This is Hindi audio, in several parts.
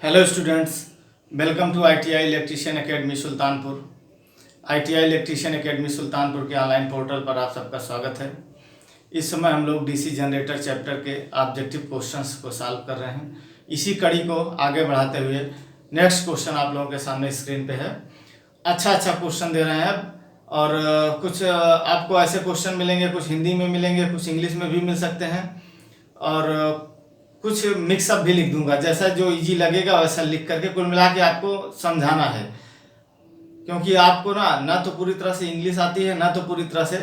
Hello students, welcome to ITI electrician academy Sultanpur. ITI electrician academy Sultanpur के ऑनलाइन पोर्टल पर आप सबका स्वागत है। इस समय हम लोग DC जनरेटर चैप्टर के ऑब्जेक्टिव क्वेश्चंस को सॉल्व कर रहे हैं। इसी कड़ी को आगे बढ़ाते हुए नेक्स्ट क्वेश्चन आप लोगों के सामने स्क्रीन पे है। अच्छा क्वेश्चन दे रहे हैं और कुछ आपको ऐसे क्वेश्चन मिलेंगे, कुछ हिंदी में मिलेंगे, कुछ इंग्लिश में भी मिल सकते हैं और कुछ मिक्सअप भी लिख दूंगा। जैसा जो इजी लगेगा वैसा लिख करके कुल मिला के आपको समझाना है, क्योंकि आपको ना तो पूरी तरह से इंग्लिश आती है, ना तो पूरी तरह से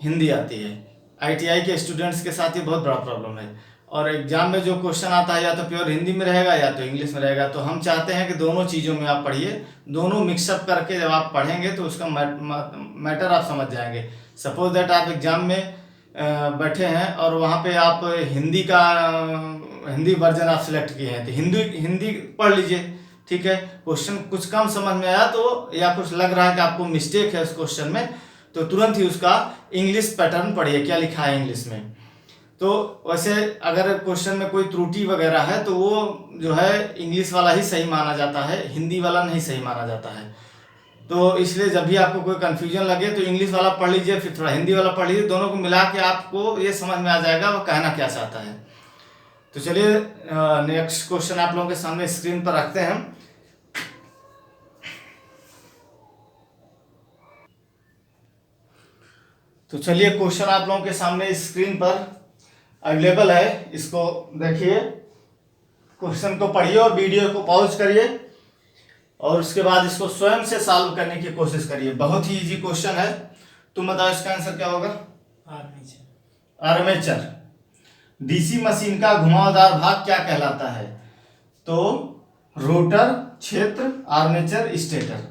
हिंदी आती है। ITI के स्टूडेंट्स के साथ ये बहुत बड़ा प्रॉब्लम है। और एग्जाम में जो क्वेश्चन आता है या तो प्योर हिंदी में रहेगा या तो इंग्लिश में रहेगा। तो हम चाहते हैं कि दोनों चीज़ों में आप पढ़िए, दोनों मिक्सअप करके जब आप पढ़ेंगे तो उसका मैटर आप समझ जाएंगे। सपोज दैट आप एग्जाम में बैठे हैं और वहाँ पे आप हिंदी वर्जन आप सिलेक्ट किए हैं तो हिंदी पढ़ लीजिए, ठीक है। क्वेश्चन कुछ कम समझ में आया तो या कुछ लग रहा है कि आपको मिस्टेक है उस क्वेश्चन में, तो तुरंत ही उसका इंग्लिश पैटर्न पढ़िए, क्या लिखा है इंग्लिश में। तो वैसे अगर क्वेश्चन में कोई त्रुटि वगैरह है तो वो जो है इंग्लिश वाला ही सही माना जाता है, हिंदी वाला नहीं सही माना जाता है। तो इसलिए जब भी आपको कोई कन्फ्यूजन लगे तो इंग्लिश वाला पढ़ लीजिए, फिर थोड़ा हिंदी वाला पढ़ लीजिए, दोनों को मिला के आपको ये समझ में आ जाएगा वो कहना क्या चाहता है। तो चलिए नेक्स्ट क्वेश्चन आप लोगों के सामने स्क्रीन पर रखते हैं हम। तो चलिए क्वेश्चन आप लोगों के सामने स्क्रीन पर अवेलेबल है, इसको देखिए, क्वेश्चन को पढ़िए और वीडियो को पॉज करिए और उसके बाद इसको स्वयं से सॉल्व करने की कोशिश करिए। बहुत ही इजी क्वेश्चन है। तुम बताओ इसका आंसर क्या होगा? आर्मेचर। DC मशीन का घुमावदार भाग क्या कहलाता है? तो रोटर, क्षेत्र, आर्मेचर, स्टेटर।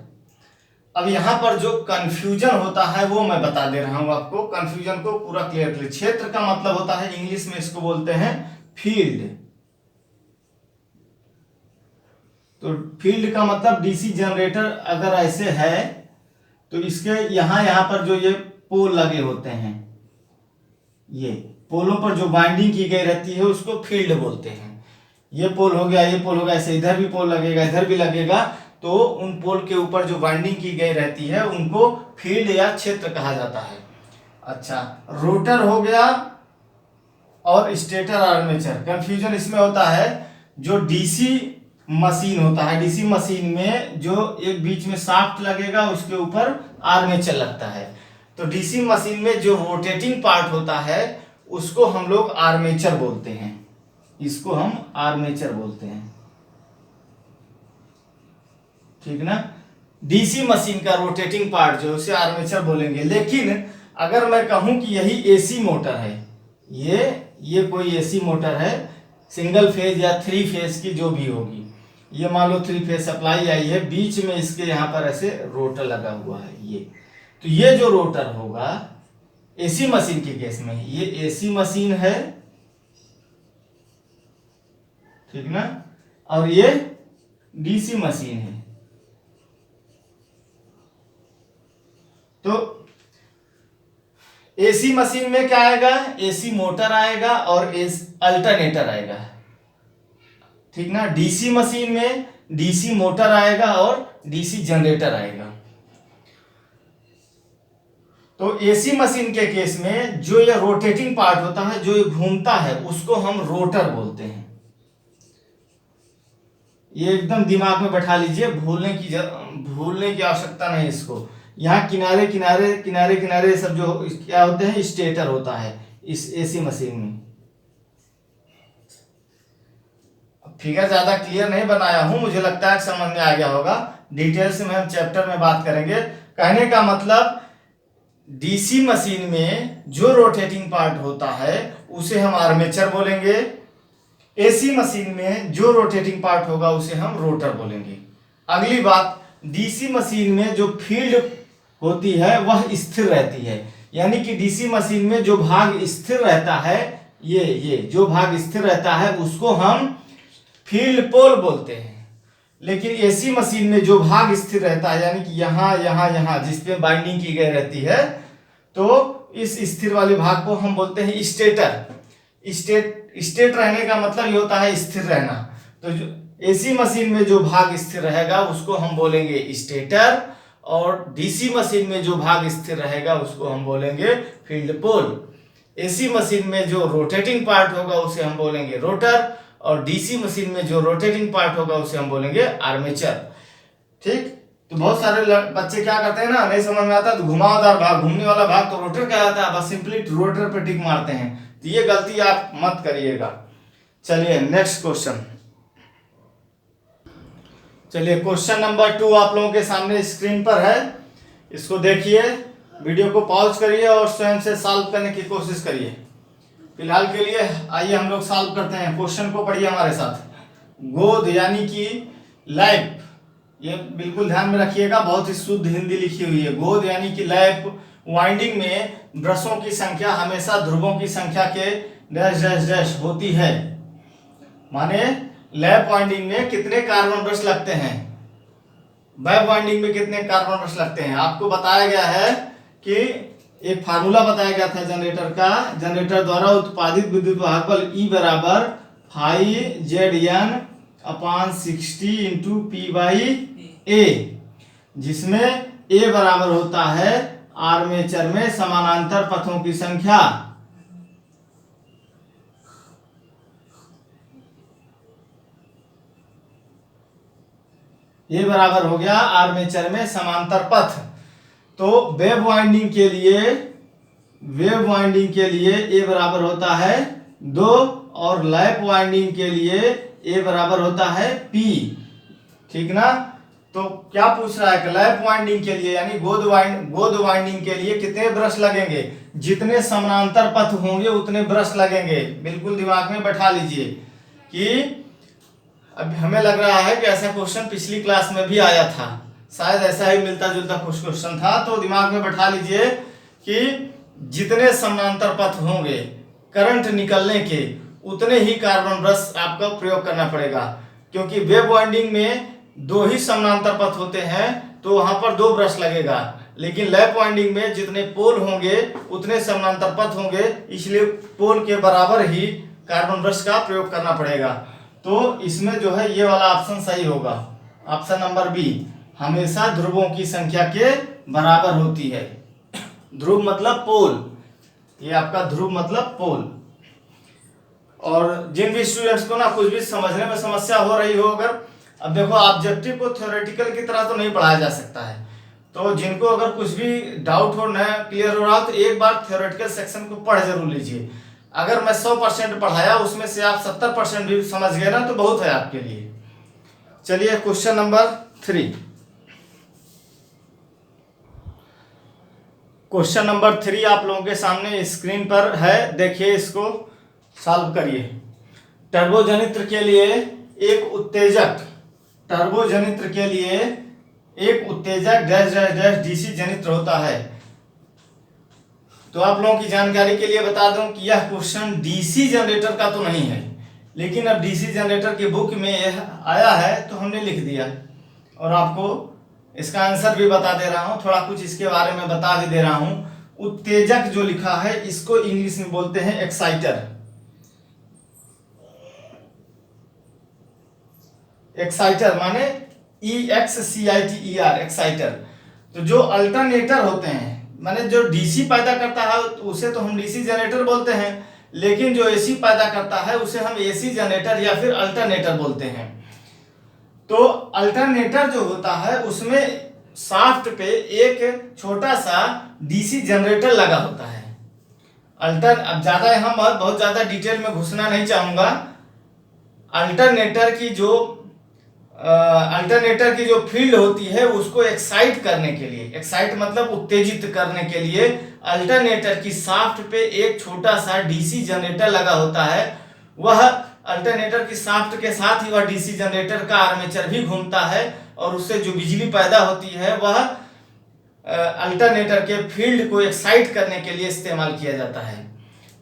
अब यहां पर जो कंफ्यूजन होता है वो मैं बता दे रहा हूं आपको, कंफ्यूजन को पूरा क्लियर करिए। क्षेत्र का मतलब होता है, इंग्लिश में इसको बोलते हैं फील्ड। तो फील्ड का मतलब DC जनरेटर अगर ऐसे है तो इसके यहां पर जो ये पोल लगे होते हैं, ये पोलों पर जो बाइंडिंग की गई रहती है उसको फील्ड बोलते हैं। ये पोल हो गया, ये पोल हो गया, ऐसे इधर भी पोल लगेगा, इधर भी लगेगा, तो उन पोल के ऊपर जो बाइंडिंग की गई रहती है उनको फील्ड या क्षेत्र कहा जाता है। अच्छा, रोटर हो गया और स्टेटर, आर्मेचर। कंफ्यूजन इसमें होता है जो DC मशीन होता है, DC मशीन में जो एक बीच में शाफ्ट लगेगा उसके ऊपर आर्मेचर लगता है। तो DC मशीन में जो रोटेटिंग पार्ट होता है उसको हम लोग आर्मेचर बोलते हैं, इसको हम आर्मेचर बोलते हैं, ठीक ना। DC मशीन का रोटेटिंग पार्ट जो उसे आर्मेचर बोलेंगे। लेकिन अगर मैं कहूं कि यही AC मोटर है, ये कोई AC मोटर है, सिंगल फेज या 3 फेज की जो भी होगी, ये मान लो 3 फेज सप्लाई आई है, बीच में इसके यहाँ पर ऐसे रोटर लगा हुआ है, तो ये जो रोटर होगा AC मशीन के केस में, ये AC मशीन है, ठीक ना, और ये DC मशीन है। तो AC मशीन में क्या आएगा? AC मोटर आएगा और अल्टरनेटर आएगा, ठीक ना। DC मशीन में DC मोटर आएगा और DC जनरेटर आएगा। तो AC मशीन के केस में जो ये रोटेटिंग पार्ट होता है, जो ये घूमता है, उसको हम रोटर बोलते हैं। ये एकदम दिमाग में बैठा लीजिए, भूलने की आवश्यकता नहीं इसको। यहाँ किनारे किनारे किनारे किनारे सब जो क्या होते हैं, स्टेटर होता है इस AC मशीन में। फिगर ज्यादा क्लियर नहीं बनाया हूं, मुझे लगता है समझ में आ गया होगा। डिटेल्स में हम चैप्टर में बात करेंगे। कहने का मतलब DC मशीन में जो रोटेटिंग पार्ट होता है उसे हम आर्मेचर बोलेंगे, AC मशीन में जो रोटेटिंग पार्ट होगा उसे हम रोटर बोलेंगे। अगली बात, DC मशीन में जो फील्ड होती है वह स्थिर रहती है, यानी कि DC मशीन में जो भाग स्थिर रहता है, ये जो भाग स्थिर रहता है उसको हम फील्ड पोल बोलते हैं। लेकिन AC मशीन में जो भाग स्थिर रहता है, यानी कि यहाँ जिसपे बाइंडिंग की गई रहती है, तो इस स्थिर वाले भाग को हम बोलते हैं स्टेटर। स्टेट रहने का मतलब ये होता है स्थिर रहना। तो जो एसी मशीन में जो भाग स्थिर रहेगा उसको हम बोलेंगे स्टेटर, और डीसी मशीन में जो भाग स्थिर रहेगा उसको हम बोलेंगे फील्ड पोल। एसी मशीन में जो रोटेटिंग पार्ट होगा उसे हम बोलेंगे रोटर, और डीसी मशीन में जो रोटेटिंग पार्ट होगा उसे हम बोलेंगे आर्मेचर। ठीक, तो बहुत सारे बच्चे क्या करते हैं ना, नहीं समझ में आता तो घुमावदार भाग, घूमने वाला भाग तो रोटर कहलाता है, बस सिंपली रोटर पे टिक मारते हैं, तो ये गलती आप मत करिएगा। चलिए नेक्स्ट क्वेश्चन। चलिए क्वेश्चन नंबर 2 आप लोगों के सामने स्क्रीन पर है, इसको देखिए, वीडियो को पॉज करिए और स्वयं से सॉल्व करने की कोशिश करिए। फिलहाल के लिए आइए हम लोग सॉल्व करते हैं। क्वेश्चन को पढ़िए हमारे साथ। गोद यानी कि लैप, ये बिल्कुल ध्यान में रखिएगा, बहुत ही शुद्ध हिंदी लिखी हुई है। गोद यानी कि लैप वाइंडिंग में ब्रशों की संख्या हमेशा ध्रुवों की संख्या के डैश डैश डैश होती है। माने लैप वाइंडिंग में कितने कार्बन ब्रश लगते हैं, वेब वाइंडिंग में कितने कार्बन ब्रश लगते हैं। आपको बताया गया है कि एक फार्मूला बताया गया था जनरेटर का, जनरेटर द्वारा उत्पादित विद्युत वाहक बल E बराबर 5Zn अपॉन 60 इंटू P/A, जिसमें A बराबर होता है आर्मेचर में समानांतर पथों की संख्या। ये बराबर हो गया आर्मेचर में समांतर पथ। तो वेव वाइंडिंग के लिए ए बराबर होता है 2, और लैप वाइंडिंग के लिए ए बराबर होता है P। ठीक ना, तो क्या पूछ रहा है कि लैप वाइंडिंग के लिए यानी गोद वाइंडिंग के लिए कितने ब्रश लगेंगे, जितने समानांतर पथ होंगे उतने ब्रश लगेंगे। बिल्कुल दिमाग में बैठा लीजिए कि अब हमें लग रहा है कि ऐसा क्वेश्चन पिछली क्लास में भी आया था, शायद ऐसा ही मिलता जुलता कुछ क्वेश्चन था, तो दिमाग में बैठा लीजिए कि जितने समानांतर पथ होंगे करंट निकलने के उतने ही कार्बन ब्रश आपको प्रयोग करना पड़ेगा, क्योंकि वेव वाइंडिंग में 2 ही समानांतर पथ होते हैं तो वहां पर 2 ब्रश लगेगा, लेकिन लैप वाइंडिंग में जितने पोल होंगे उतने समानांतर पथ होंगे, इसलिए पोल के बराबर ही कार्बन ब्रश का प्रयोग करना पड़ेगा। तो इसमें जो है ये वाला ऑप्शन सही होगा, ऑप्शन नंबर बी, हमेशा ध्रुवों की संख्या के बराबर होती है। ध्रुव मतलब पोल, ये आपका ध्रुव मतलब पोल। और जिन भी स्टूडेंट्स को ना कुछ भी समझने में समस्या हो रही हो, अगर अब देखो ऑब्जेक्टिव को थ्योरेटिकल की तरह तो नहीं पढ़ाया जा सकता है, तो जिनको अगर कुछ भी डाउट हो, नया क्लियर हो रहा हो, तो एक बार थ्योरेटिकल सेक्शन को पढ़ जरूर लीजिए। अगर मैं 100% पढ़ाया उसमें से आप 70% भी समझ गए ना तो बहुत है आपके लिए। चलिए क्वेश्चन नंबर 3। क्वेश्चन नंबर 3 आप लोगों के सामने स्क्रीन पर है, देखिए इसको सॉल्व करिए। टर्बो जनित्र के लिए एक उत्तेजक डैश डैश डैश डीसी जनित्र होता है। तो आप लोगों की जानकारी के लिए बता दूं कि यह क्वेश्चन डीसी जनरेटर का तो नहीं है, लेकिन अब डीसी जनरेटर की बुक में यह आया है तो हमने लिख दिया, और आपको इसका आंसर भी बता दे रहा हूं, थोड़ा कुछ इसके बारे में बता भी दे रहा हूं। उत्तेजक जो लिखा है इसको इंग्लिश में बोलते हैं एक्साइटर। एक्साइटर माने EXCITER, एक्साइटर। तो जो अल्टरनेटर होते हैं माने जो डीसी पैदा करता है उसे तो हम डीसी जनरेटर बोलते हैं, लेकिन जो एसी पैदा करता है उसे हम एसी जनरेटर या फिर अल्टरनेटर बोलते हैं। तो अल्टरनेटर जो होता है उसमें शाफ्ट पे एक छोटा सा डीसी जनरेटर लगा होता है। अब ज्यादा यहाँ बहुत ज्यादा डिटेल में घुसना नहीं चाहूंगा। अल्टरनेटर की जो फील्ड होती है उसको एक्साइट करने के लिए, एक्साइट मतलब उत्तेजित करने के लिए अल्टरनेटर की शाफ्ट पे एक छोटा सा डीसी जनरेटर लगा होता है। वह अल्टरनेटर की शाफ्ट के साथ ही वह डीसी जनरेटर का आर्मेचर भी घूमता है, और उससे जो बिजली पैदा होती है वह अल्टरनेटर के फील्ड को एक्साइट करने के लिए इस्तेमाल किया जाता है।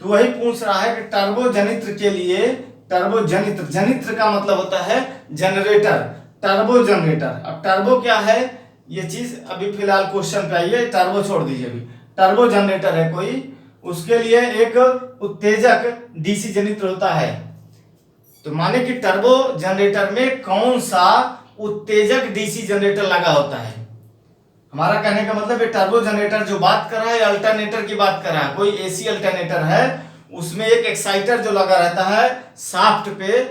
तो वही पूछ रहा है कि टर्बो जनित्र के लिए, जनित्र का मतलब होता है जनरेटर, टर्बो जनरेटर। अब टर्बो क्या है ये चीज अभी फिलहाल क्वेश्चन पे आई है, टर्बो छोड़ दीजिए अभी। टर्बो जनरेटर है कोई, उसके लिए एक उत्तेजक डीसी जनित्र होता है। तो माने कि टर्बो जनरेटर में कौन सा उत्तेजक डीसी जनरेटर लगा होता है। हमारा कहने का मतलब है टर्बो जनरेटर जो बात कर रहा है अल्टरनेटर की बात कर रहा है, कोई एसी अल्टरनेटर है उसमें एक एक्साइटर जो लगा रहता है शाफ्ट पे,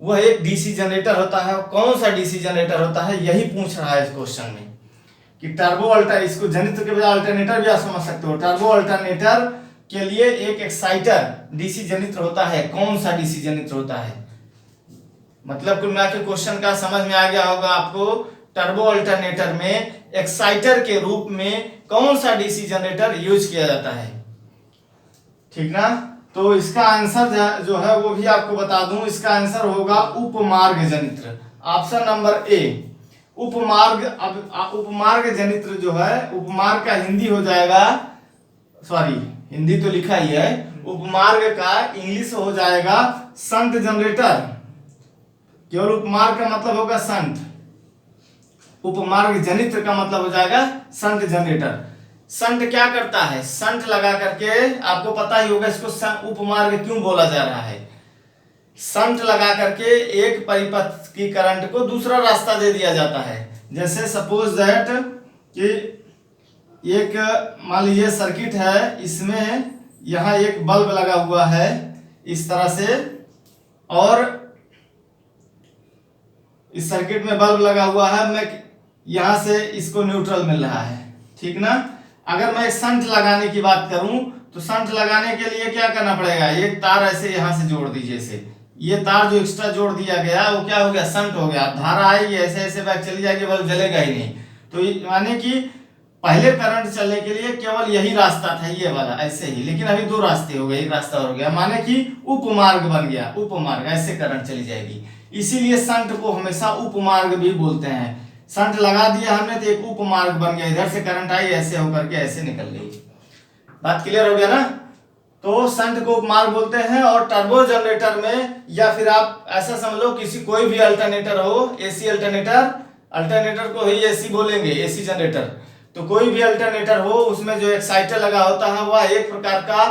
वह एक डीसी जनरेटर होता है। कौन सा डीसी जनरेटर होता है यही पूछ रहा है इस क्वेश्चन में कि टर्बो अल्टर, इसको जनित्र के बजाय अल्टरनेटर भी आप समझ सकते हो। टर्बो अल्टरनेटर के लिए एक एक्साइटर डीसी जनित्र होता है, कौन सा डीसी जनित्र होता है। मतलब कुल मिला के क्वेश्चन का समझ में आ गया होगा आपको। टर्बो अल्टरनेटर में एक्साइटर के रूप में कौन सा डीसी जनरेटर यूज किया जाता है, ठीक ना। तो इसका आंसर जो है वो भी आपको बता दूं, इसका आंसर होगा उपमार्ग जनित्र, ऑप्शन नंबर ए उपमार्ग। अब उपमार्ग जनित्र जो है, उपमार्ग का हिंदी हो जाएगा, सॉरी हिंदी तो लिखा ही है, उपमार्ग का इंग्लिश हो जाएगा संट जनरेटर। केवल उपमार्ग का मतलब होगा संट, उपमार्ग जनित्र का मतलब हो जाएगा संट जनरेटर। संट क्या करता है, संट लगा करके, आपको पता ही होगा इसको उपमार्ग क्यों बोला जा रहा है। संट लगा करके एक परिपथ की करंट को दूसरा रास्ता दे दिया जाता है। जैसे सपोज दैट कि एक मान लीजिए सर्किट है, इसमें यहाँ एक बल्ब लगा हुआ है इस तरह से, और इस सर्किट में बल्ब लगा हुआ है, मैं यहां से इसको न्यूट्रल मिल रहा है, ठीक ना। अगर मैं संट लगाने की बात करूं तो संट लगाने के लिए क्या करना पड़ेगा, एक तार ऐसे यहां से जोड़ दीजिए, से ये तार जो एक्स्ट्रा जोड़ दिया गया वो क्या हो गया, संट हो गया। धारा आएगी ऐसे ऐसे बैक चली जाएगी, बल्ब जलेगा ही नहीं। तो माने कि पहले करंट चलने के लिए केवल यही रास्ता था, ये वाला ऐसे ही, लेकिन अभी दो रास्ते हो गए, एक रास्ता और हो गया, माने कि उपमार्ग बन गया, उपमार्ग, ऐसे करंट चली जाएगी। इसीलिए संट को हमेशा उपमार्ग भी बोलते हैं। संट लगा दिया हमने तो एक उपमार्ग बन गया, इधर से करंट आई ऐसे होकर के ऐसे निकल गई। बात क्लियर हो गया ना। तो संट को उपमार्ग बोलते हैं। और टर्बो जनरेटर में, या फिर आप ऐसा समझ लो किसी कोई भी अल्टरनेटर हो, एसी अल्टरनेटर, अल्टरनेटर को ही एसी बोलेंगे, एसी जनरेटर, तो कोई भी अल्टरनेटर हो उसमें जो एक्साइटर लगा होता है वह एक प्रकार का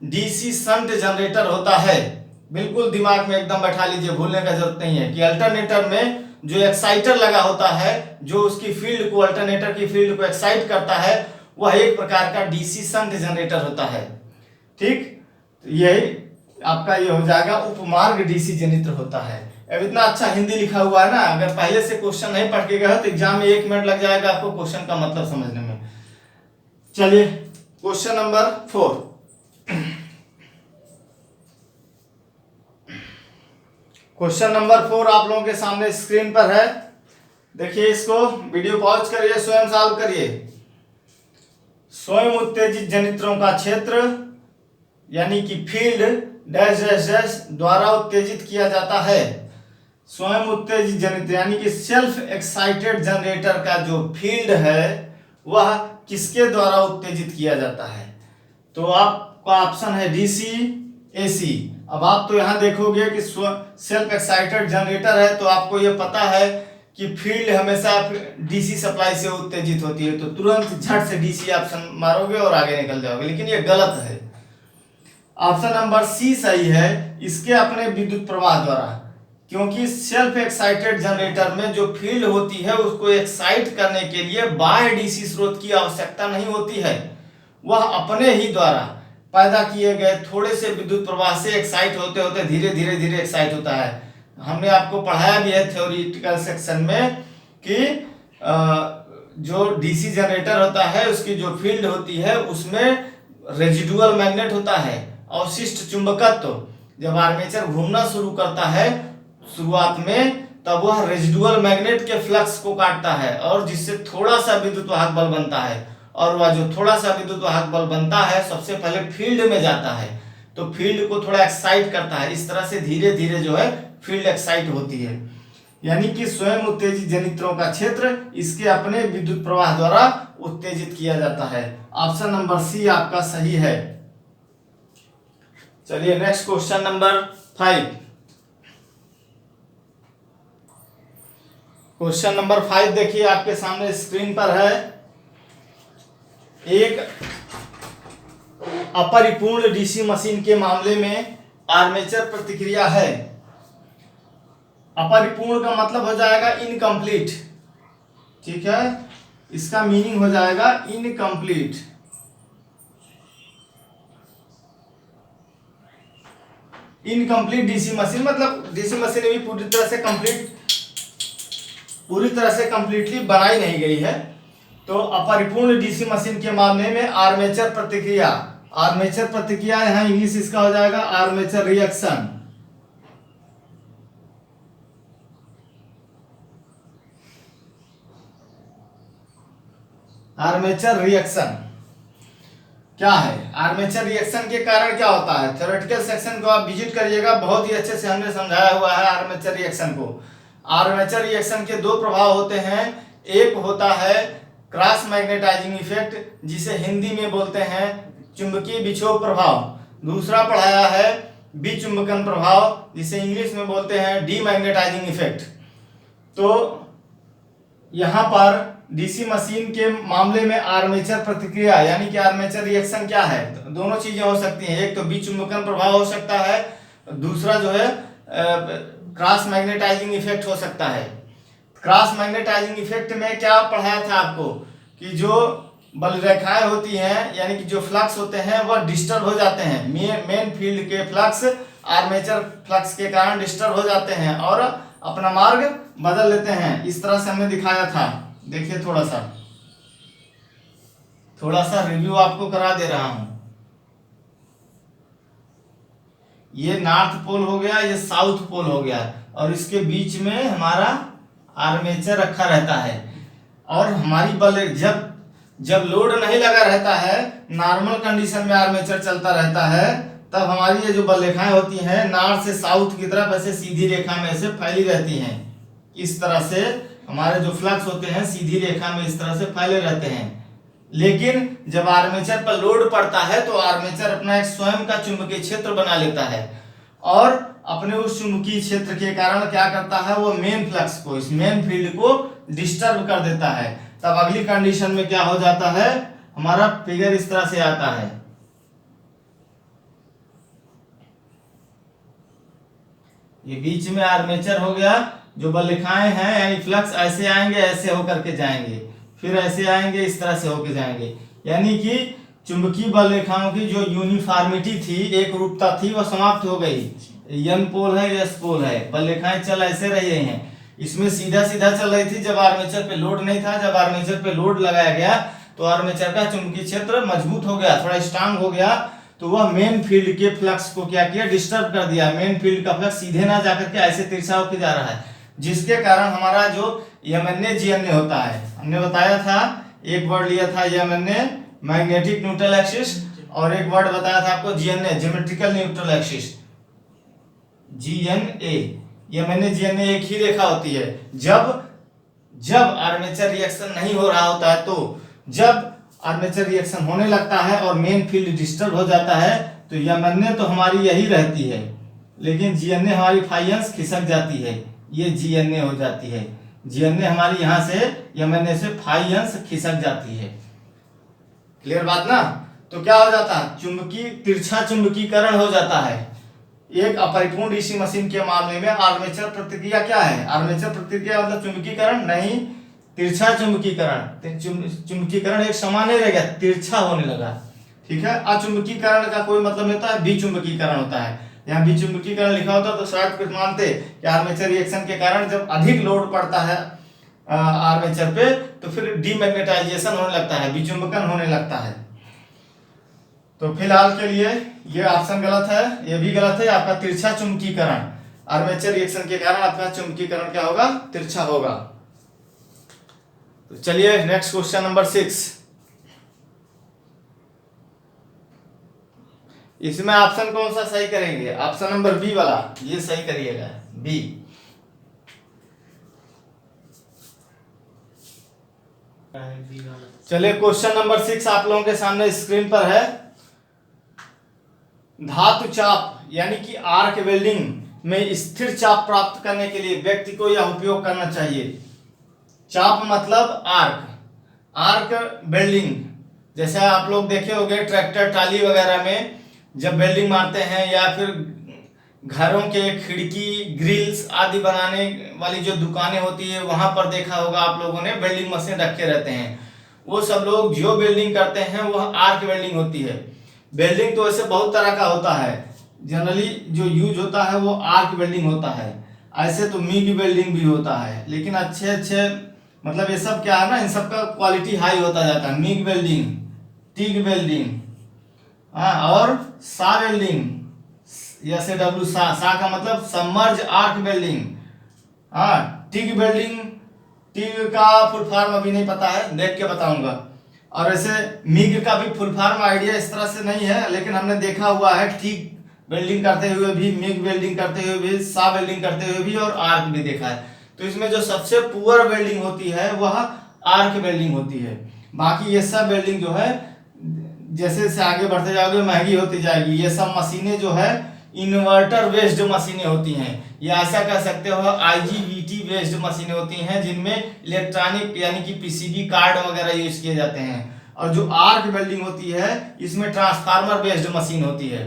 डीसी संट जनरेटर होता है। बिल्कुल दिमाग में एकदम बैठा लीजिए, भूलने का जरूरत नहीं है कि अल्टरनेटर में जो एक्साइटर लगा होता है, जो उसकी फील्ड को, अल्टरनेटर की फील्ड को एक्साइट करता है, वह एक प्रकार का डीसी संट जनरेटर होता है, ठीक। यही आपका ये हो जाएगा उपमार्ग डीसी जनित्र होता है। अब इतना अच्छा हिंदी लिखा हुआ है ना, अगर पहले से क्वेश्चन नहीं पढ़ के गए तो एग्जाम में 1 मिनट लग जाएगा आपको क्वेश्चन का मतलब समझने में। चलिए क्वेश्चन नंबर 4। क्वेश्चन नंबर 4 आप लोगों के सामने स्क्रीन पर है, देखिए इसको, वीडियो पॉज करिए, स्वयं सॉल्व करिए। स्वयं उत्तेजित जनित्रों का क्षेत्र यानी कि फील्ड डैश डैश डैश द्वारा उत्तेजित किया जाता है। स्वयं उत्तेजित जनित्र यानी कि सेल्फ एक्साइटेड जनरेटर का जो फील्ड है वह किसके द्वारा उत्तेजित किया जाता है। तो आपका ऑप्शन है डीसी, एसी। अब आप तो यहां देखोगे कि सेल्फ एक्साइटेड जनरेटर है, तो आपको यह पता है कि फील्ड हमेशा डीसी सप्लाई से उत्तेजित होती है, तो तुरंत झट से डीसी ऑप्शन मारोगे और आगे निकल जाओगे, लेकिन ये गलत है। ऑप्शन नंबर सी सही है, इसके अपने विद्युत प्रवाह द्वारा, क्योंकि सेल्फ एक्साइटेड जनरेटर में जो फील्ड होती है उसको एक्साइट करने के लिए बाह्य डीसी स्रोत की आवश्यकता नहीं होती है, वह अपने ही द्वारा पैदा किए गए थोड़े से विद्युत प्रवाह से एक्साइट होते होते धीरे धीरे धीरे एक्साइट होता है। हमने आपको पढ़ाया भी है थ्योरेटिकल सेक्शन में कि जो डीसी जनरेटर होता है उसकी जो फील्ड होती है उसमें रेजिडुअल मैग्नेट होता है, अवशिष्ट चुंबकत्व। जब आर्मेचर घूमना शुरू करता है शुरुआत में, तब वह रेजिडुअल मैग्नेट के फ्लक्स को काटता है और जिससे थोड़ा सा विद्युत वाहक बल बनता है, और वह जो थोड़ा सा विद्युत वाहक बल बनता है सबसे पहले फील्ड में जाता है, तो फील्ड को थोड़ा एक्साइट करता है। इस तरह से धीरे धीरे जो है फील्ड एक्साइट होती है। यानी कि स्वयं उत्तेजित जनित्रों का क्षेत्र इसके अपने विद्युत प्रवाह द्वारा उत्तेजित किया जाता है। ऑप्शन नंबर सी आपका सही है। चलिए next question number 5। Question number 5 देखिए आपके सामने स्क्रीन पर है। एक अपरिपूर्ण डीसी मशीन के मामले में आर्मेचर प्रतिक्रिया है। अपरिपूर्ण का मतलब हो जाएगा इनकम्प्लीट, ठीक है, इसका मीनिंग हो जाएगा इनकम्प्लीट। इनकम्प्लीट डीसी मशीन मतलब डीसी मशीन भी पूरी तरह से कंप्लीटली बनाई नहीं गई है। तो अपरिपूर्ण डीसी मशीन के मामले में आर्मेचर प्रतिक्रिया, आर्मेचर प्रतिक्रिया यहां इंग्लिश इसका हो जाएगा आर्मेचर रिएक्शन। आर्मेचर रिएक्शन क्या है? आर्मेचर रिएक्शन के कारण क्या होता है? थ्योरेटिकल सेक्शन को आप विजिट करिएगा, बहुत ही अच्छे से हमने समझाया हुआ है आर्मेचर रिएक्शन को। आर्मेचर रिएक्शन के दो प्रभाव होते हैं, एक होता है क्रॉस मैग्नेटाइजिंग इफेक्ट, जिसे हिंदी में बोलते हैं चुंबकीय विक्षोभ प्रभाव। दूसरा पढ़ाया है विचुंबकन प्रभाव, जिसे इंग्लिश में बोलते हैं डीमैग्नेटाइजिंग इफेक्ट। तो यहाँ पर डीसी मशीन के मामले में आर्मेचर प्रतिक्रिया यानी कि आर्मेचर रिएक्शन क्या है? दोनों चीजें हो सकती हैं, एक तो विचुंबकन प्रभाव हो सकता है, दूसरा जो है क्रॉस मैग्नेटाइजिंग इफेक्ट हो सकता है। क्रॉस मैग्नेटाइजिंग इफेक्ट में क्या पढ़ाया था आपको कि जो बल रेखाएं होती हैं यानी कि जो फ्लक्स होते हैं वह डिस्टर्ब हो जाते हैं, मेन फील्ड के फ्लक्स आर्मेचर फ्लक्स के कारण डिस्टर्ब हो जाते हैं और अपना मार्ग बदल लेते हैं। इस तरह से हमने दिखाया था। देखिए थोड़ा सा रिव्यू आपको करा दे रहा हूं। ये नॉर्थ पोल हो गया, ये साउथ पोल हो गया और इसके बीच में हमारा आर्मेचर रखा रहता है। और हमारी बल जब लोड नहीं लगा रहता है, नॉर्मल कंडीशन में आर्मेचर चलता रहता है, तब हमारी ये जो बल रेखाएं होती हैं नॉर्थ से साउथ की तरफ ऐसे सीधी रेखा में ऐसे फैली रहती हैं। इस तरह से हमारे जो फ्लक्स होते हैं सीधी रेखा में इस तरह से फैले रहते हैं। लेकिन जब आर्मेचर पर लोड पड़ता है तो आर्मेचर अपना एक स्वयं का चुंबकीय क्षेत्र बना लेता है और अपने उस चुंबकीय क्षेत्र के कारण क्या करता है, वो मेन फ्लक्स को, इस मेन फील्ड को डिस्टर्ब कर देता है। तब अगली कंडीशन में क्या हो जाता है, हमारा फिगर इस तरह से आता है। ये बीच में आर्मेचर हो गया, जो बल रेखाएं हैं यानी फ्लक्स ऐसे आएंगे, ऐसे होकर के जाएंगे, फिर ऐसे आएंगे, इस तरह से होकर जाएंगे। यानी कि चुंबकीय बल रेखाओं की जो यूनिफॉर्मिटी थी, एक रूपता थी, वह समाप्त हो गई। एन पोल है, एस पोल है, बल रेखाएं चल ऐसे रही हैं। इसमें सीधा चल रही थी जब आर्मेचर पे लोड नहीं था। जब आर्मेचर पे लोड लगाया गया तो आर्मेचर का चुंबकीय क्षेत्र मजबूत हो गया, थोड़ा स्ट्रांग हो गया, तो वह मेन फील्ड के फ्लक्स को क्या किया, डिस्टर्ब कर दिया। मेन फील्ड का फ्लक्स सीधे ना जाकर के ऐसे तिरछा होकर जा रहा है, जिसके कारण हमारा जो एमएनए जीएनए होता है, हमने बताया था, एक वर्ड लिया था एमएनए मैग्नेटिक न्यूट्रल एक्सिस, और एक वर्ड बताया था आपको GNA geometrical neutral axis, GNA. MNA GNA एक ही रेखा होती है। जब आर्मेचर रिएक्शन नहीं हो रहा होता है, तो जब आर्मेचर रिएक्शन होने लगता है और मेन फील्ड डिस्टर्ब हो जाता है, तो एमएनए तो हमारी यही रहती है, लेकिन जीएनए हमारी फाई अंश खिसक जाती है, ये जीएनए हो जाती है। जीएनए हमारी यहां से एमएनए से फाई अंश खिसक जाती है। क्लियर बात ना? तो क्या हो जाता है, तिरछा चुंबकीकरण हो जाता है। एक अपरिपूर्ण डीसी मशीन के मामले में आर्मेचर प्रतिक्रिया क्या है? आर्मेचर प्रतिक्रिया मतलब चुंबकीकरण नहीं, तिरछा चुंबकीकरण। चुंबकीकरण एक समान नहीं रह गया, तिरछा होने लगा, ठीक है। अचुंबकीकरण का कोई मतलब नहीं होता है, विचुंबकीकरण होता है। यहाँ विचुंबकीकरण लिखा होता तो शायद कुछ मानते कि आर्मेचर रिएक्शन के कारण जब अधिक लोड पड़ता है आर्मेचर पे, तो फिर डीमैग्नेटाइजेशन होने लगता है, विचुंबकन होने लगता है। तो फिलहाल के लिए ये ऑप्शन गलत है, ये भी गलत है। आपका तिरछा चुंबकीकरण, आर्मेचर रिएक्शन के कारण आपका चुंबकीकरण क्या होगा, तिरछा होगा। तो चलिए नेक्स्ट क्वेश्चन नंबर 6। इसमें ऑप्शन कौन सा सही करेंगे? ऑप्शन नंबर बी वाला, ये सही करिएगा, बी। चलिए क्वेश्चन नंबर 6 आप लोगों के सामने स्क्रीन पर है। धातु चाप यानी कि आर्क वेल्डिंग में स्थिर चाप प्राप्त करने के लिए व्यक्ति को यह उपयोग करना चाहिए। चाप मतलब आर्क वेल्डिंग, जैसे आप लोग देखे होंगे ट्रैक्टर ट्राली वगैरह में जब वेल्डिंग मारते हैं या फिर घरों के खिड़की, ग्रिल्स आदि बनाने वाली जो दुकानें होती है वहां पर देखा होगा आप लोगों ने वेल्डिंग मशीन रखे रहते हैं। वो सब लोग जो वेल्डिंग करते हैं वह आर्क वेल्डिंग होती है। वेल्डिंग तो ऐसे बहुत तरह का होता है, जनरली जो यूज होता है वो आर्क वेल्डिंग होता है। ऐसे तो मिग वेल्डिंग भी होता है, लेकिन अच्छे अच्छे मतलब ये सब क्या है ना, इन सब का क्वालिटी हाई होता जाता है। मिग वेल्डिंग, टिग वेल्डिंग, हाँ, और सा वेल्डिंग, SAW, सा का मतलब सबमर्ज आर्क वेल्डिंग, हाँ, टिग वेल्डिंग, टिग का फुल फॉर्म अभी नहीं पता है, देख के बताऊंगा। और ऐसे मिग का भी फुल फॉर्म आइडिया इस तरह से नहीं है, लेकिन हमने देखा हुआ है टिग वेल्डिंग करते हुए भी, मिग वेल्डिंग करते हुए भी, सा वेल्डिंग करते हुए भी, और आर्क भी देखा है। तो इसमें जो सबसे पुअर वेल्डिंग होती है वह आर्क वेल्डिंग होती है। बाकी ये सब वेल्डिंग जो है जैसे जैसे आगे बढ़ते जाओगे महंगी होती जाएगी। ये सब मशीनें जो है इन्वर्टर बेस्ड मशीनें होती हैं, या ऐसा कह सकते हो IGBT बेस्ड मशीनें होती हैं, जिनमें इलेक्ट्रॉनिक यानी कि PCB कार्ड वगैरह यूज किए जाते हैं। और जो आर्क वेल्डिंग होती है इसमें ट्रांसफार्मर बेस्ड मशीन होती है।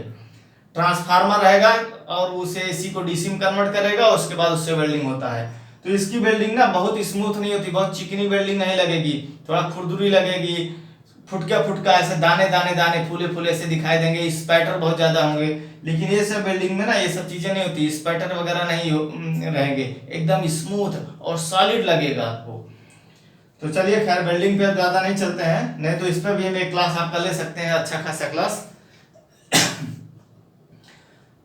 ट्रांसफार्मर रहेगा और उसे AC को DC में कन्वर्ट करेगा, उसके बाद उससे वेल्डिंग होता है। तो इसकी वेल्डिंग ना बहुत स्मूथ नहीं होती, बहुत चिकनी वेल्डिंग नहीं लगेगी, थोड़ा खुरदुरी लगेगी, फुटका फुटका ऐसे दाने दाने दाने फूले फूले से दिखाई देंगे, स्पैटर बहुत ज्यादा होंगे। लेकिन ये सब वेल्डिंग में ना ये सब चीजें नहीं होती, स्पैटर वगैरह नहीं रहेंगे, एकदम स्मूथ और सॉलिड लगेगा आपको। तो चलिए खैर वेल्डिंग पे ज्यादा नहीं चलते हैं, नहीं तो इस पर भी हम एक क्लास आपका ले सकते हैं, अच्छा खासा क्लास।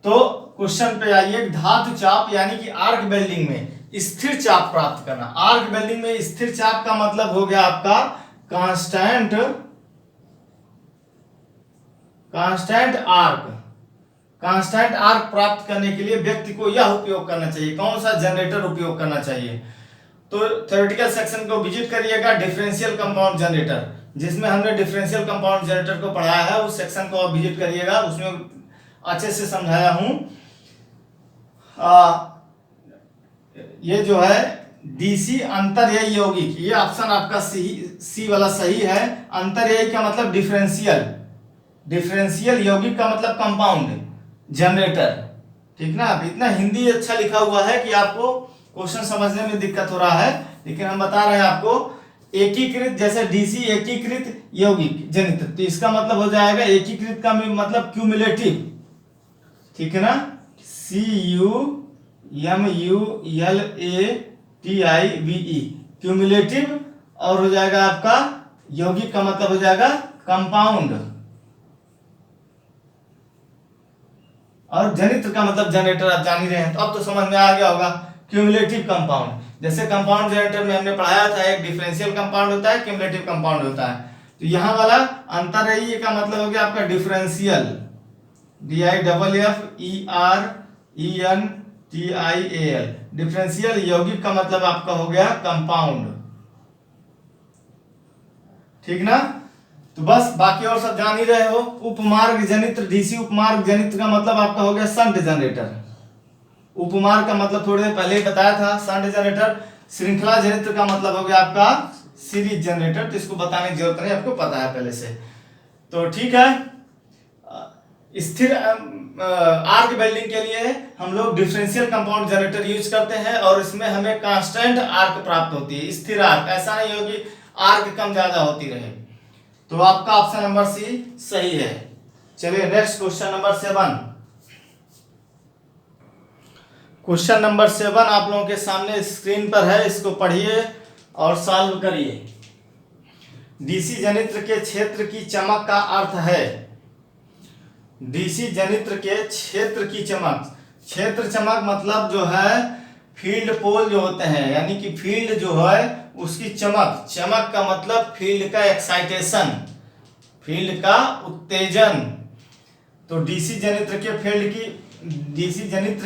तो क्वेश्चन पे आइए, धातु चाप यानी कि आर्क वेल्डिंग में स्थिर चाप प्राप्त करना। आर्क वेल्डिंग में स्थिर चाप का मतलब हो गया आपका कांस्टेंट आर्क। कांस्टेंट आर्क प्राप्त करने के लिए व्यक्ति को यह उपयोग करना चाहिए, कौन सा जनरेटर उपयोग करना चाहिए। तो थ्योरेटिकल सेक्शन को विजिट करिएगा, डिफरेंशियल कंपाउंड जनरेटर, जिसमें हमने डिफरेंशियल कंपाउंड जनरेटर को पढ़ाया है, उस सेक्शन को आप विजिट करिएगा, उसमें अच्छे से समझाया हूं। ये जो है DC अंतर्ययी यौगिक, ये ऑप्शन आपका सी वाला सही है। अंतर्ययी का मतलब डिफरेंशियल यौगिक का मतलब कंपाउंड जनरेटर, ठीक ना। अब इतना हिंदी अच्छा लिखा हुआ है कि आपको क्वेश्चन समझने में दिक्कत हो रहा है, लेकिन हम बता रहे हैं आपको एकीकृत, जैसे DC एकीकृत यौगिक जनित्र, तो इसका मतलब हो जाएगा एकीकृत का मतलब क्यूमुलेटिव, ठीक है ना, CUMULATIVE क्यूमुलेटिव, और हो जाएगा आपका यौगिक का मतलब हो जाएगा कंपाउंड, और जनित्र का मतलब जनरेटर, आप जान ही रहे हैं, तो अब तो समझ में आ गया होगा। क्यूमुलेटिव कंपाउंड, जैसे कंपाउंड जनरेटर में हमने पढ़ाया था, एक डिफरेंशियल कंपाउंड होता है, क्यूमुलेटिव कंपाउंड होता है। तो यहाँ वाला अंतर्ययी का मतलब हो गया आपका डिफरेंशियल, DIFFERENTIAL, डिफरेंशियल यौगिक का मतलब आपका हो गया कंपाउंड, ठीक ना। तो बस बाकी और सब जान ही रहे हो। उपमार्ग जनित्र, DC उपमार्ग जनित्र का मतलब आपका हो गया शंट जनरेटर। उपमार्ग का मतलब थोड़ी देर पहले ही बताया था, शंट जनरेटर। श्रृंखला जनित्र का मतलब हो गया आपका सीरीज जनरेटर, तो इसको बताने की जरूरत नहीं, आपको पता है पहले से। तो ठीक है, स्थिर आर्क वेल्डिंग के लिए हम लोग डिफरेंशियल कंपाउंड जनरेटर यूज करते हैं, और इसमें हमें कांस्टेंट आर्क प्राप्त होती है, स्थिर आर्क। ऐसा नहीं हो कि आर्क कम ज्यादा होती रहे। तो आपका ऑप्शन नंबर सी सही है। चलिए next question number 7। Question number 7 आप लोगों के सामने स्क्रीन पर है, इसको पढ़िए और सॉल्व करिए। DC जनित्र के क्षेत्र की चमक का अर्थ है, DC जनित्र के क्षेत्र की चमक, क्षेत्र चमक मतलब जो है फील्ड पोल जो होते हैं, यानी कि फील्ड जो है उसकी चमक, चमक का मतलब फील्ड का एक्साइटेशन, फील्ड का उत्तेजन। तो DC जनित्र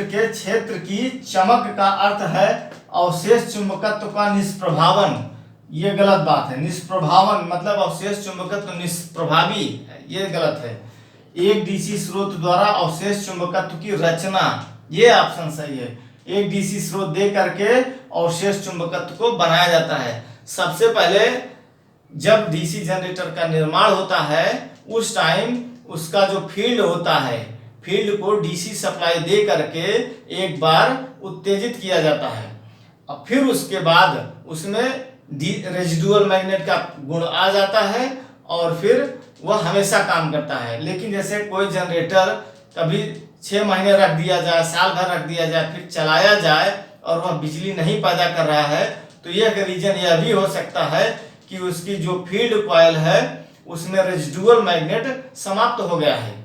के क्षेत्र की चमक का अर्थ है अवशेष चुंबकत्व का निष्प्रभावन। ये गलत बात है, निष्प्रभावन मतलब अवशेष चुंबकत्व निष्प्रभावी, ये गलत है। एक DC स्रोत द्वारा अवशेष चुंबकत्व की रचना, ये ऑप्शन सही है। एक DC स्रोत दे करके अवशेष चुंबकत्व को बनाया जाता है। सबसे पहले जब DC जनरेटर का निर्माण होता है उस टाइम उसका जो फील्ड होता है, फील्ड को डीसी सप्लाई दे करके एक बार उत्तेजित किया जाता है, और फिर उसके बाद उसमें रेजिडुअल मैग्नेट का गुण आ जाता है और फिर वह हमेशा काम करता है। लेकिन जैसे कोई जनरेटर कभी 6 महीने रख दिया जाए, साल भर रख दिया जाए, फिर चलाया जाए और वह बिजली नहीं पैदा कर रहा है, तो यह रीजन यह भी हो सकता है कि उसकी जो फील्ड कॉइल है उसमें रेजिडुअल मैग्नेट समाप्त हो गया है।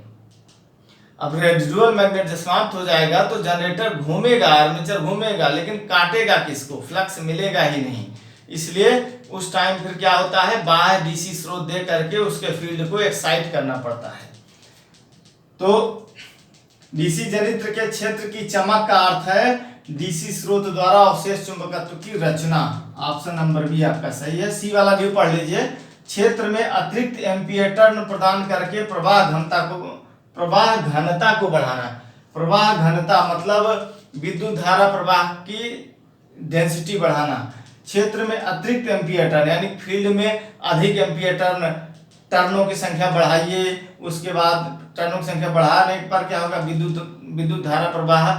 अब रेजिडुअल मैग्नेट जब समाप्त हो जाएगा तो जनरेटर घूमेगा, आर्मेचर घूमेगा, लेकिन काटेगा किसको? फ्लक्स मिलेगा ही नहीं। इसलिए उस टाइम फिर क्या होता है, बाहर डीसी स्रोत दे करके उसके फील्ड को एक्साइट करना पड़ता है। तो डीसी जनित्र के क्षेत्र की चमक का अर्थ है डीसी स्रोत द्वारा अवशेष चुंबकत्व की रचना। ऑप्शन नंबर बी आपका सही है। सी वाला भी पढ़ लीजिए। क्षेत्र में अतिरिक्त एम्पीयर टर्न प्रदान करके प्रवाह घनता को बढ़ाना। प्रवाह घनता मतलब विद्युत धारा प्रवाह की डेंसिटी बढ़ाना। क्षेत्र में अतिरिक्त एम्पीयर टर्न यानी फील्ड में अधिक एम्पीयर टर्नों की संख्या बढ़ाइए। उसके बाद टर्नों की संख्या बढ़ाने पर क्या होगा, विद्युत धारा प्रवाह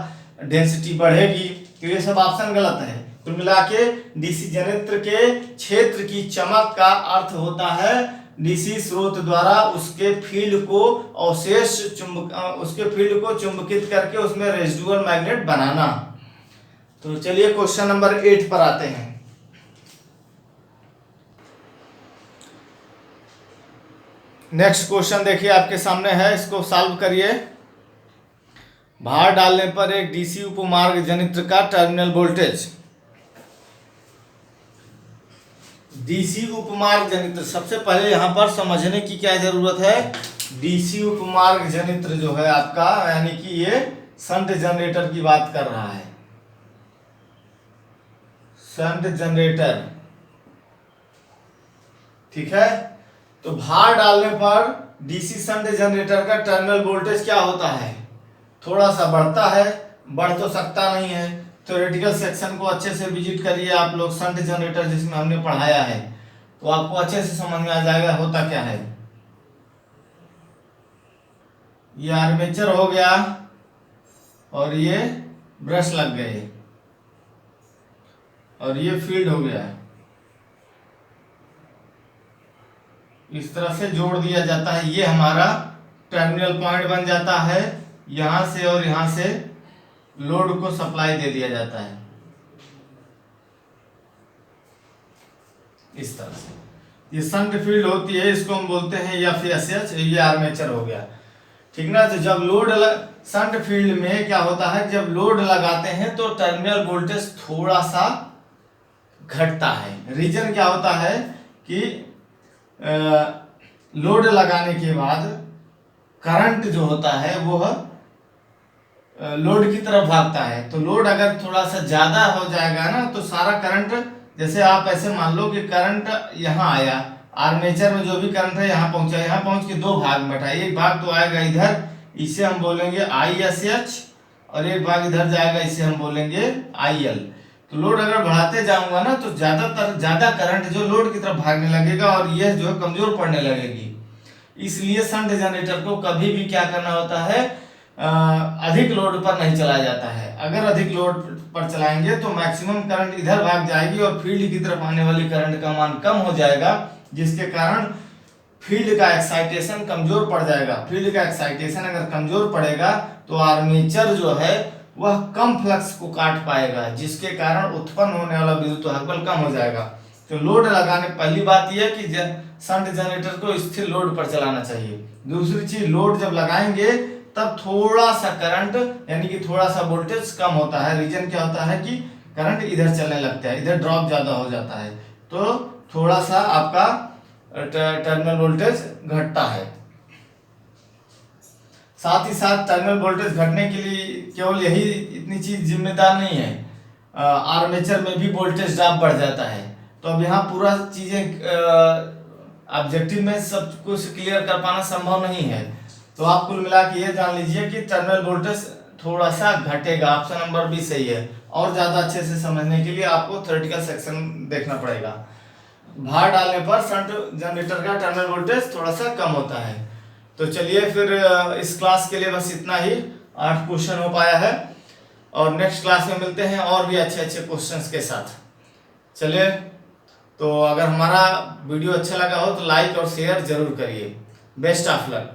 डेंसिटी बढ़ेगी। तो ये सब ऑप्शन गलत है। कुल मिला के डीसी जनित्र के क्षेत्र की चमक का अर्थ होता है डीसी स्रोत द्वारा उसके फील्ड को अवशेष उसके फील्ड को चुंबकित करके उसमें रेजिडुअल मैग्नेट बनाना। तो चलिए क्वेश्चन नंबर 8 पर आते हैं। नेक्स्ट क्वेश्चन देखिए आपके सामने है, इसको सॉल्व करिए। भार डालने पर एक डीसी उपमार्ग जनित्र का टर्मिनल वोल्टेज। डीसी उपमार्ग जनित्र, सबसे पहले यहां पर समझने की क्या जरूरत है, डीसी उपमार्ग जनित्र जो है आपका, यानी कि ये शंट जनरेटर की बात कर रहा है। शंट जनरेटर, ठीक है। तो भार डालने पर डीसी शंट जनरेटर का टर्मिनल वोल्टेज क्या होता है, थोड़ा सा बढ़ता है, बढ़ तो सकता नहीं है। थ्योरेटिकल सेक्शन को अच्छे से विजिट करिए आप लोग, शंट जनरेटर जिसमें हमने पढ़ाया है, तो आपको अच्छे से समझ में आ जाएगा होता क्या है। ये आर्मेचर हो गया और ये ब्रश लग गए और ये फील्ड हो गया, इस तरह से जोड़ दिया जाता है। ये हमारा टर्मिनल पॉइंट बन जाता है। यहां से और यहां से लोड को सप्लाई दे दिया जाता है इस तरह से। ये शंट फील्ड होती है, इसको हम बोलते हैं एफएसएच। ये आर्मेचर हो गया, ठीक ना। तो जब लोड शंट फील्ड में क्या होता है, जब लोड लगाते हैं तो टर्मिनल वोल्टेज थोड़ा सा घटता है। रीजन क्या होता है कि लोड लगाने के बाद करंट जो होता है वह लोड की तरफ भागता है। तो लोड अगर थोड़ा सा ज्यादा हो जाएगा ना, तो सारा करंट, जैसे आप ऐसे मान लो कि करंट यहाँ आया, आर्मेचर में जो भी करंट है यहाँ पहुंचा, यहाँ पहुंच के 2 भाग में बैठा। एक भाग तो आएगा इधर, इसे हम बोलेंगे ISH, और एक भाग इधर जाएगा, इसे हम बोलेंगे IL। तो लोड अगर बढ़ाते जाऊंगा ना, तो ज्यादा करंट जो लोड की तरफ भागने लगेगा और यह जो है कमजोर पड़ने लगेगी। इसलिए शंट जनरेटर को कभी भी क्या करना होता है, अधिक लोड पर नहीं चलाया जाता है। अगर अधिक लोड पर चलाएंगे तो मैक्सिमम करंट इधर भाग जाएगी और फील्ड की तरफ आने वाली करंट का मान कम हो जाएगा, जिसके कारण फील्ड का एक्साइटेशन कमजोर पड़ जाएगा। फील्ड का एक्साइटेशन अगर कमजोर पड़ेगा तो आर्मेचर जो है वह कम फ्लक्स को काट पाएगा, जिसके कारण उत्पन्न होने वाला विद्युत बल कम हो जाएगा। तो लोड लगाने, पहली बात यह कि शंट जनरेटर को स्थिर लोड पर चलाना चाहिए। दूसरी चीज, लोड जब लगाएंगे तब थोड़ा सा करंट यानी कि थोड़ा सा वोल्टेज कम होता है। रीजन क्या होता है कि करंट इधर चलने लगता है, इधर ड्रॉप ज्यादा हो जाता है, तो थोड़ा सा आपका टर्मिनल वोल्टेज घटता है। साथ ही साथ टर्मिनल वोल्टेज घटने के लिए केवल यही इतनी चीज जिम्मेदार नहीं है, आर्मेचर में भी वोल्टेज ड्रॉप बढ़ जाता है। तो अब यहाँ पूरा चीजें ऑब्जेक्टिव में सब कुछ क्लियर कर पाना संभव नहीं है। तो आप कुल मिला के ये जान लीजिए कि टर्मिनल वोल्टेज थोड़ा सा घटेगा। ऑप्शन नंबर बी सही है। और ज्यादा अच्छे से समझने के लिए आपको थ्योरेटिकल सेक्शन देखना पड़ेगा। भार डालने पर शंट जनरेटर का टर्मिनल वोल्टेज थोड़ा सा कम होता है। तो चलिए फिर इस क्लास के लिए बस इतना ही। 8 क्वेश्चन हो पाया है और नेक्स्ट क्लास में मिलते हैं और भी अच्छे अच्छे क्वेश्चंस के साथ। चलिए, तो अगर हमारा वीडियो अच्छा लगा हो तो लाइक और शेयर जरूर करिए। Best of luck.